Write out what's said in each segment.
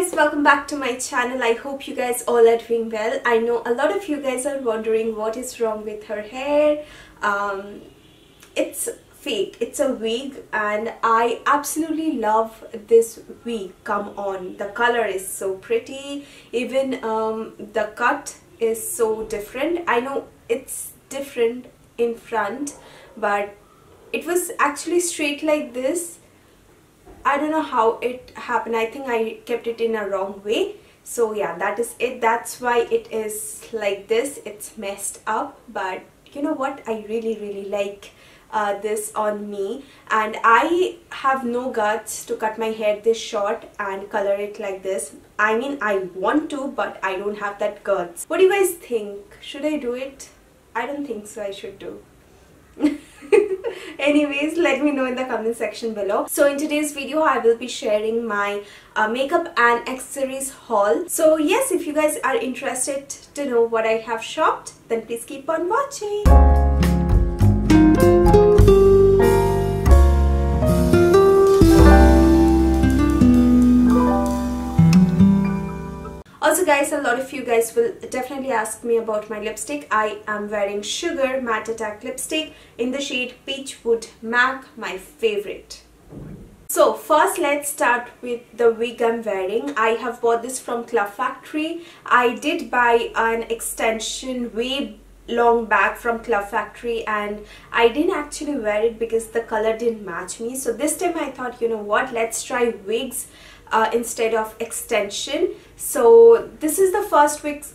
guys, welcome back to my channel. I hope you guys all are doing well. I know a lot of you guys are wondering what is wrong with her hair. It's fake, it's a wig, and I absolutely love this wig. Come on, the color is so pretty, even the cut is so different. I know it's different in front, but it was actually straight like this. I don't know how it happened. I think I kept it in a wrong way. So yeah, that is it. That's why it is like this. It's messed up, but you know what? I really like this on me, and I have no guts to cut my hair this short and color it like this. I mean, I want to, but I don't have that guts. What do you guys think? Should I do it? I don't think so. I should do. Anyways, let me know in the comment section below. So in today's video I will be sharing my makeup and accessories haul. So yes, if you guys are interested to know what I have shopped, then please keep on watching. Also guys, a lot of you guys will definitely ask me about my lipstick. I am wearing Sugar Matte Attack lipstick in the shade Peachwood Mac, my favorite. So first let's start with the wig I'm wearing. I have bought this from Club Factory. I did buy an extension way long back from Club Factory, and I didn't actually wear it because the color didn't match me. So this time I thought, you know what, let's try wigs instead of extension. So this is the first wigs.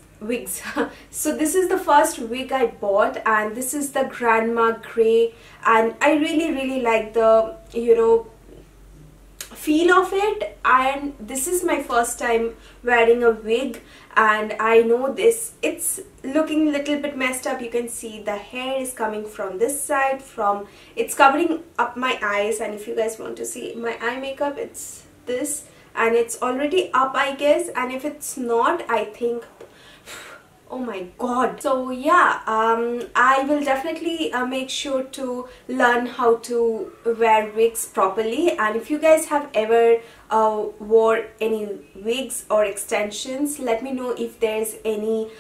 So this is the first wig I bought, and this is the grandma gray, and I really like the, you know, feel of it. And this is my first time wearing a wig, and I know this, it's looking a little bit messed up. You can see the hair is coming from this side, it's covering up my eyes, and if you guys want to see my eye makeup, it's this, and it's already up, I guess, and if it's not, I think, oh my god. So yeah, I will definitely make sure to learn how to wear wigs properly. And if you guys have ever wore any wigs or extensions, let me know if there's any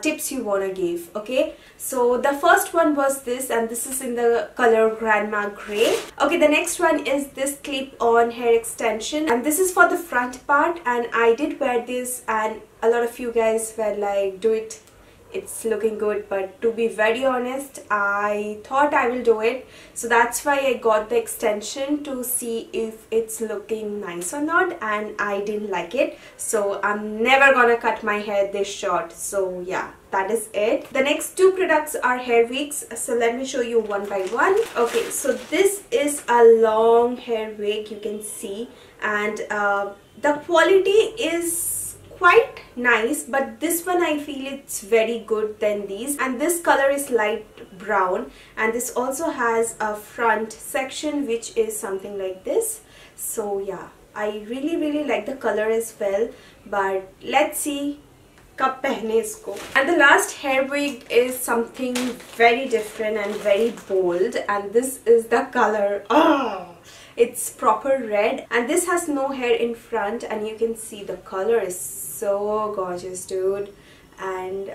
tips you want to give. Okay, so the first one was this, and this is in the color Grandma Grey. Okay, the next one is this clip-on hair extension, and this is for the front part, and I did wear this, and a lot of you guys were like, do it, it's looking good. But to be very honest, I thought I will do it, so that's why I got the extension to see if it's looking nice or not, and I didn't like it, so I'm never gonna cut my hair this short. So yeah, that is it. The next two products are hair wigs, so let me show you one by one. Okay, so this is a long hair wig, you can see, and the quality is quite nice, but this one I feel it's very good than these. And this color is light brown, and this also has a front section which is something like this. So yeah, I really like the color as well, but let's see kab pehne isko. And the last hair wig is something very different and very bold, and this is the color. It's proper red, and this has no hair in front, and you can see the color is so gorgeous, dude. And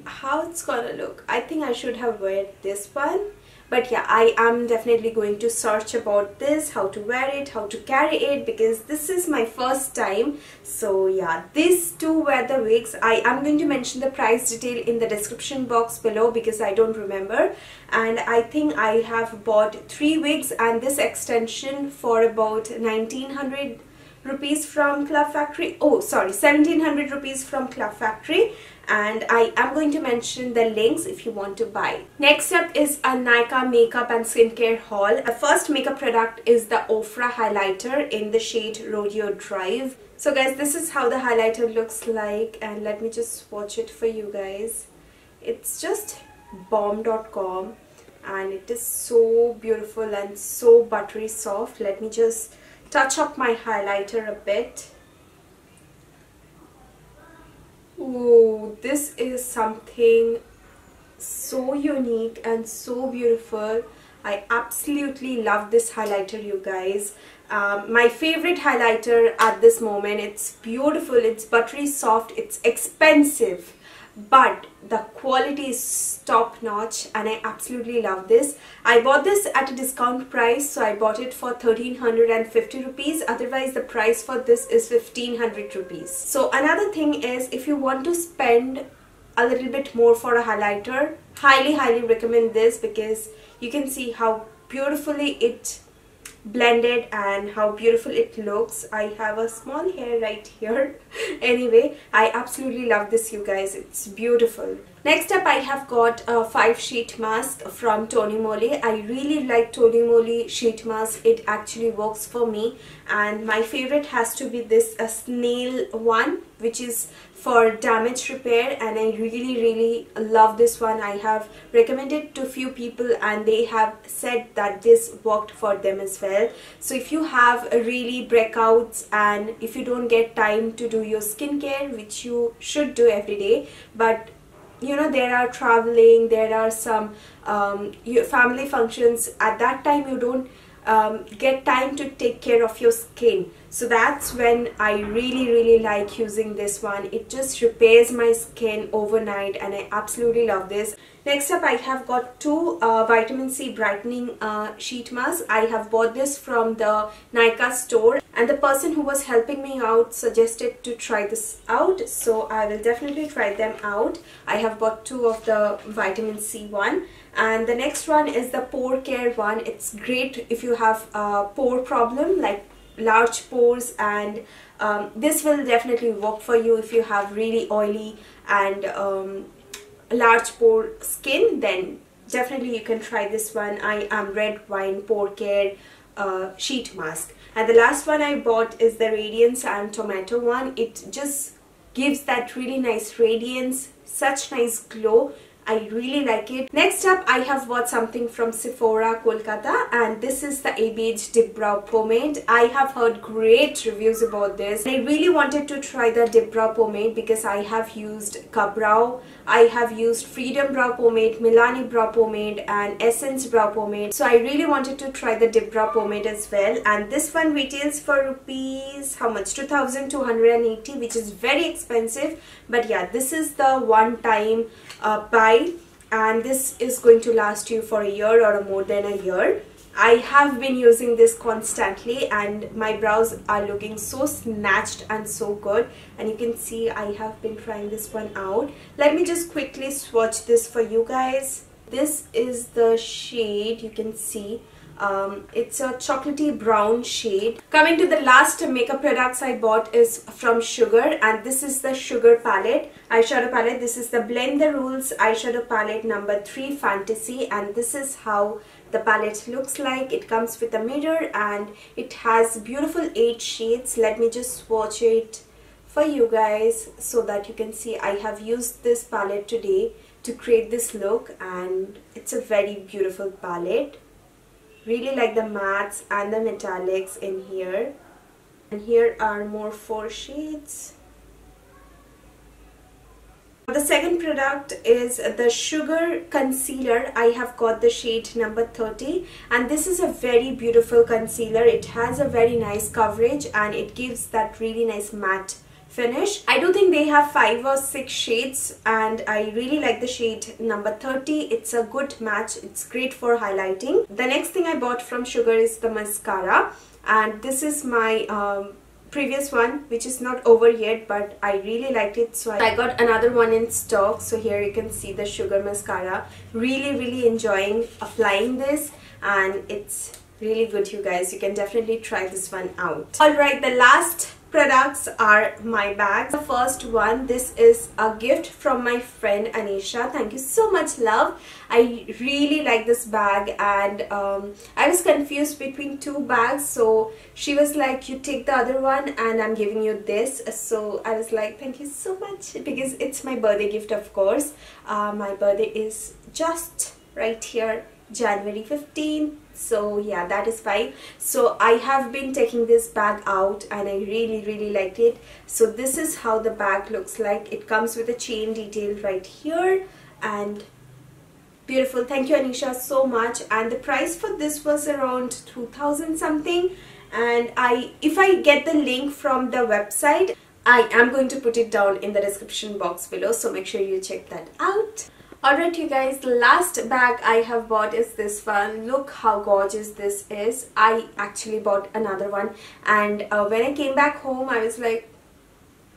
how it's gonna look, I think I should have worn this one, but yeah, I am definitely going to search about this, how to wear it, how to carry it, because this is my first time. So yeah, these two were the wigs. I am going to mention the price detail in the description box below because I don't remember. And I think I have bought 3 wigs and this extension for about 1900 rupees from Club Factory. Oh sorry, 1700 rupees from Club Factory, and I am going to mention the links if you want to buy. Next up is a Nykaa makeup and skincare haul. The first makeup product is the Ofra highlighter in the shade Rodeo Drive. So guys, this is how the highlighter looks like, and let me just swatch it for you guys. It's just bomb.com, and it is so beautiful and so buttery soft. Let me just touch up my highlighter a bit. Ooh, this is something so unique and so beautiful. I absolutely love this highlighter, you guys. My favorite highlighter at this moment. It's beautiful, it's buttery soft, it's expensive, but the quality is top notch and I absolutely love this. I bought this at a discount price, so I bought it for 1350 rupees. Otherwise the price for this is 1500 rupees. So another thing is, if you want to spend a little bit more for a highlighter, highly recommend this, because you can see how beautifully it blended and how beautiful it looks. I have a small hair right here. Anyway, I absolutely love this, you guys. It's beautiful. Next up, I have got a 5 sheet mask from Tony Moly. I really like Tony Moly sheet mask. It actually works for me, and my favorite has to be this snail one, which is for damage repair, and I really love this one. I have recommended to few people and they have said that this worked for them as well. So if you have really breakouts and if you don't get time to do your skincare, which you should do every day, but you know, there are traveling, there are some family functions, at that time you don't get time to take care of your skin. So that's when I really like using this one. It just repairs my skin overnight and I absolutely love this. Next up, I have got 2 vitamin C brightening sheet masks. I have bought this from the Nykaa store, and the person who was helping me out suggested to try this out, so I will definitely try them out. I have bought 2 of the vitamin C one, and the next one is the pore care one. It's great if you have a pore problem like large pores, and this will definitely work for you if you have really oily and large pore skin. Then definitely you can try this one. I am red wine pore care sheet mask. And the last one I bought is the radiance and tomato one. It just gives that really nice radiance, such nice glow. I really like it. Next up, I have bought something from Sephora, Kolkata, and this is the ABH Dip Brow Pomade. I have heard great reviews about this. I really wanted to try the Dip Brow Pomade because I have used Ka-Brow, I have used Freedom Brow Pomade, Milani Brow Pomade, and Essence Brow Pomade. So I really wanted to try the Dip Brow Pomade as well, and this one retails for rupees, how much? 2280, which is very expensive. But yeah, this is the one time buy, and this is going to last you for a year or more than a year. I have been using this constantly and my brows are looking so snatched and so good, and you can see I have been trying this one out. Let me just quickly swatch this for you guys. This is the shade, you can see. It's a chocolatey brown shade. Coming to the last makeup products I bought is from Sugar, and this is the Sugar palette, eyeshadow palette. This is the Blend the Rules eyeshadow palette number 3 Fantasy, and this is how the palette looks like. It comes with a mirror and it has beautiful 8 shades. Let me just swatch it for you guys so that you can see. I have used this palette today to create this look, and it's a very beautiful palette. Really like the mattes and the metallics in here, and here are more 4 shades. The second product is the Sugar concealer. I have got the shade number 30, and this is a very beautiful concealer. It has a very nice coverage and it gives that really nice matte finish. I do think they have 5 or 6 shades, and I really like the shade number 30. It's a good match. It's great for highlighting. The next thing I bought from Sugar is the mascara, and this is my previous one, which is not over yet, but I really liked it, so I got another one in stock. So here you can see the Sugar mascara. Really enjoying applying this, and it's really good, you guys. You can definitely try this one out. Alright, the last products are my bags. The first one, this is a gift from my friend Anisha. Thank you so much, love. I really like this bag, and I was confused between 2 bags, so she was like, you take the other one and I'm giving you this. So I was like, thank you so much, because it's my birthday gift, of course. My birthday is just right here, January 15th. So yeah, that is fine. So I have been taking this bag out and I really liked it. So this is how the bag looks like. It comes with a chain detail right here, and Beautiful. Thank you, Anisha, so much. And the price for this was around 2000 something. And if I get the link from the website, I am going to put it down in the description box below, so make sure you check that out. Alright you guys, the last bag I have bought is this one. Look how gorgeous this is. I actually bought another one, and when I came back home I was like,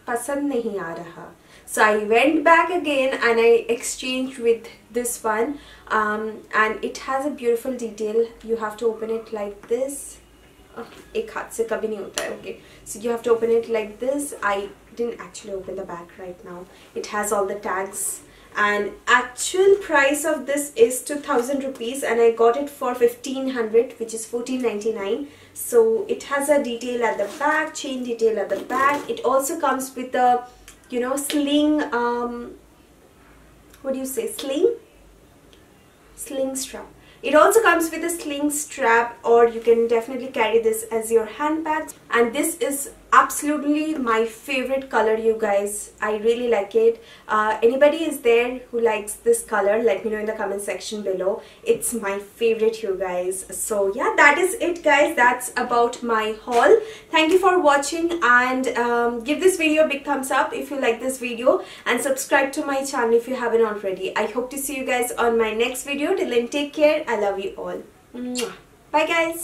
pasand nahi aa raha. So I went back again and I exchanged with this one, and it has a beautiful detail. You have to open it like this. एक हाथ से कभी नहीं होता है. Okay, so you have to open it like this. I didn't actually open the bag right now. It has all the tags, and actual price of this is 2000 rupees, and I got it for 1500, which is 14.99. So it has a detail at the back, chain detail at the back. It also comes with a, you know, sling, what do you say, sling strap. It also comes with a sling strap, or you can definitely carry this as your handbag. And this is absolutely my favorite color, you guys. I really like it. Anybody is there who likes this color, let me know in the comment section below. It's my favorite, you guys. So yeah, that is it guys. That's about my haul. Thank you for watching, and give this video a big thumbs up if you like this video, and subscribe to my channel if you haven't already. I hope to see you guys on my next video. Till then, take care. I love you all. Mwah. Bye guys.